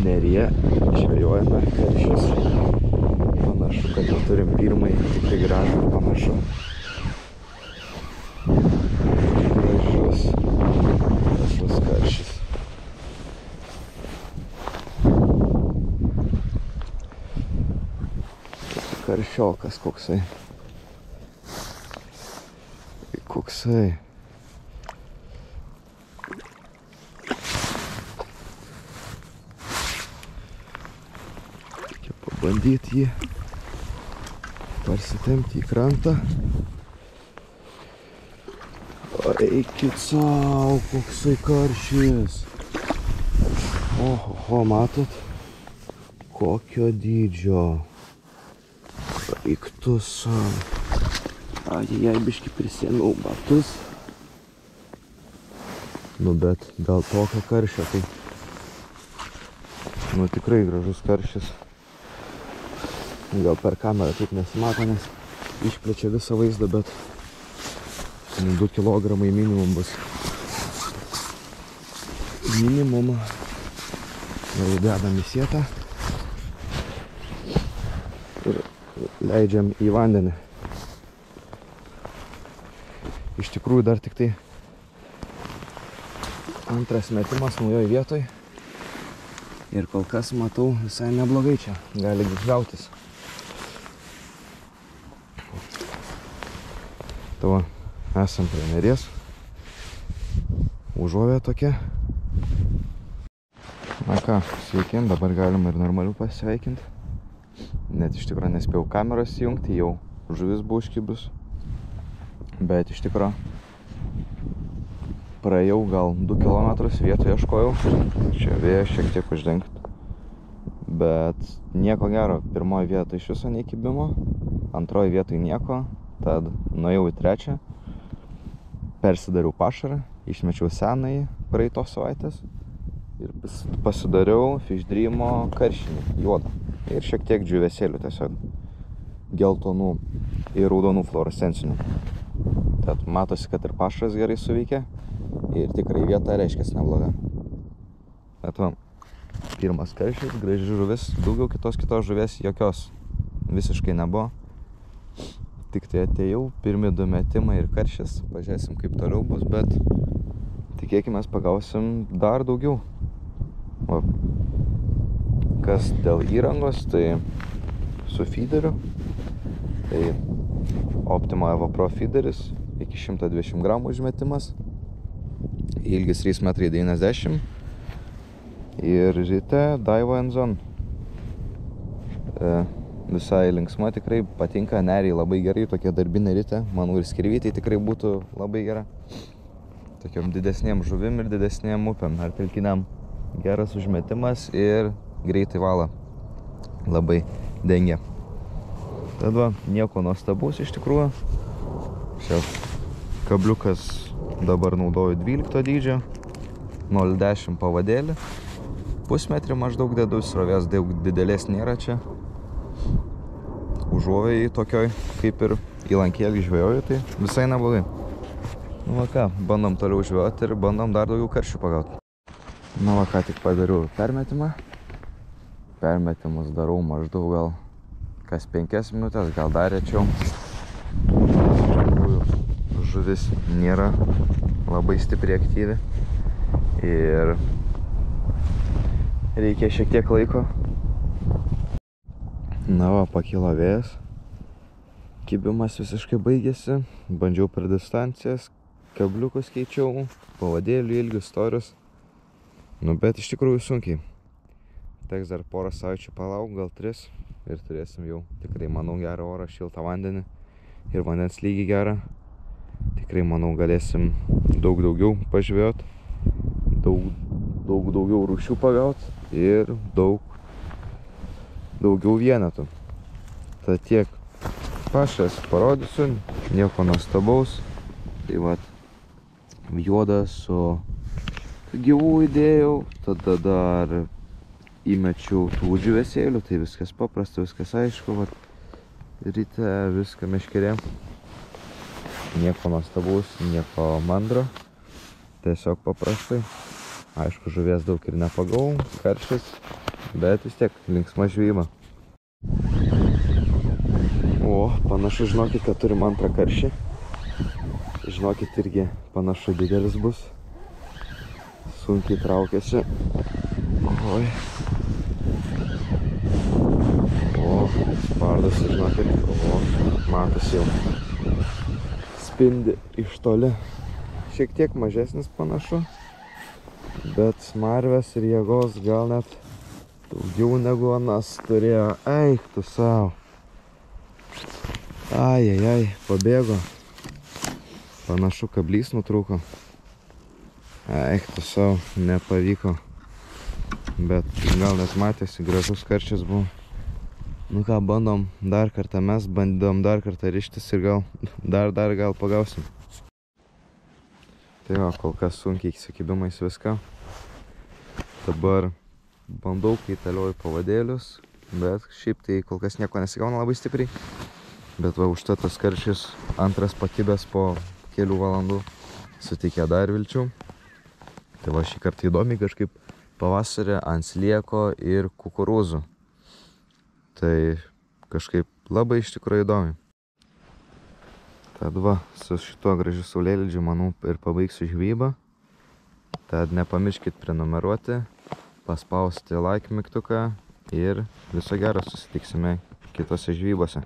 Neryje žvejojame karšius. Panašu, kad jau turim pirmąjį tikrai gražų, panašu. Gražus karšis. Karšiokas koksai. Reikia pabandyti jį parsitempti į krantą. Eikit sau, koksai karšis. Oho, matot? Kokio dydžio. Eik tu sau. Jei biški prisėmiau batus. Nu bet dėl tokio karščio tai tikrai gražus karšis. Gal per kamerą taip nesimato, nes išplečia visą vaizdą, bet 2 kilogramai minimum bus. Jau dedam į sietą ir leidžiam į vandenį. Iš tikrųjų dar tik tai antras metimas naujoj vietoj ir kol kas matau visai neblogai čia, gali gautis. Tavo esam prie Neries, užuovė tokia. Na ką, sveiki, dabar galima ir normalių pasveikinti. Net iš tikrųjų nespėjau kameros įjungti, jau žuvis buvo užkibus. Bet iš tikrųjų praėjau gal 2 kilometrus, vietų ieškojau. Čia vėjas šiek tiek uždengti. Bet nieko gero, pirmoje vietoje iš viso neįkibimo, antroje vietoje nieko. Tad nuėjau į trečią, persidariau pašarą, išmečiau senąjį praeitos savaitės ir pasidariau Fish Dreamo karšinį, juodą. Ir šiek tiek džiūvėsėlių tiesiog geltonų ir raudonų fluorescencinių. Tad matosi, kad ir pašaras gerai suveikė ir tikrai vieta reiškias nebloga. Bet va, pirmas karšis, graži žuvis, daugiau kitos žuvies jokios visiškai nebuvo. Tik tai atėjau, pirmi 2 metimai ir karšis, pažiūrėsim kaip toliau bus, bet tikėkimės pagausim dar daugiau. O kas dėl įrangos, tai su feederiu, tai Optima Evo Pro feederis, iki 120 gramų užmetimas, ilgis 3,90 m ir rite Daiwa Enzon. Visai linksma, tikrai patinka, neriai labai gerai, tokie darbinė rite, manau ir skirvytai tikrai būtų labai gera. Tokiom didesnėm žuvim ir didesnėm upėm ar telkiniam. Geras užmetimas ir greitai vala, labai dengia. Tada nieko nuostabaus iš tikrųjų. Čia kabliukas dabar naudoju 12 dydžio, 0,10 pavadėlį. Pusmetrį maždaug dedu, srovės daug didelės nėra čia. Užuovėjai tokioj, kaip ir įlankėlį žvejoju, tai visai neblogai. Nu va ką, bandom toliau žvejoti ir bandom dar daugiau karšių pagauti. Nu va ką, tik padariau permetimą. Permetimus darau maždaug gal kas 5 minutės, gal dar rečiau. Žuvis nėra labai stipriai aktyvi ir reikia šiek tiek laiko. Na va, pakilo vėjas, kibimas visiškai baigėsi, bandžiau per distancijas, kabliukus keičiau, pavadėlių ilgius, storius, nu bet iš tikrųjų sunkiai. Teks dar porą savaičių palauk, gal 3 ir turėsim jau tikrai, manau, gerą orą, šiltą vandenį ir vandens lygį gerą. Tikrai, manau, galėsim daug daugiau pažvejot, daug daugiau rūšių pagaut ir daugiau vienetų. Tad tiek pašas parodysiu, nieko nuostabaus. Tai vat, juodą su gyvų įdėjau, tada dar įmečiau tų džiūvėsėlių, tai viskas paprasta, viskas aišku, vat, ryte viską meškerė. Nieko nuostabaus, nieko mandro, tiesiog paprastai. Aišku, žuvies daug ir nepagavau, karšis, Bet vis tiek linksma žvejyba. O, panašu, žinokit, kad turim antrą karšį. Žinokit, irgi panašu didelis bus. Sunkiai traukiasi. Oi. O, spardosi, žinokit. O, matosi jau. Spindi iš toli. Šiek tiek mažesnis panašu. Bet smarvės ir jėgos gal net daugiau negu anas turėjo. Eik tu savo. Ai, pabėgo. Panašu, kablys nutrūko. Eik tu savo, nepavyko. Bet gal net matėsi, gražus karštis buvo. Nu ką, bandom dar kartą, mes bandom dar kartą rištis ir gal dar gal pagausim. Tai va, kol kas sunkiai įsikibimais viską. Dabar bandau kaitalioju pavadėlius, bet šiaip tai kol kas nieko nesigauna labai stipriai. Bet va, užtat tas karštis antras pakibęs po kelių valandų suteikė dar vilčių. Tai va, šį kartą įdomiai kažkaip pavasarį ant slieko ir kukurūzų. Tai kažkaip labai iš tikrųjų įdomi. Tad va, su šituo gražiu saulėlydžiu, manau, ir pabaigsiu žvejybą. Tad nepamirškit prenumeruoti, paspausti like mygtuką ir viso gero, susitiksime kitose žvejybose.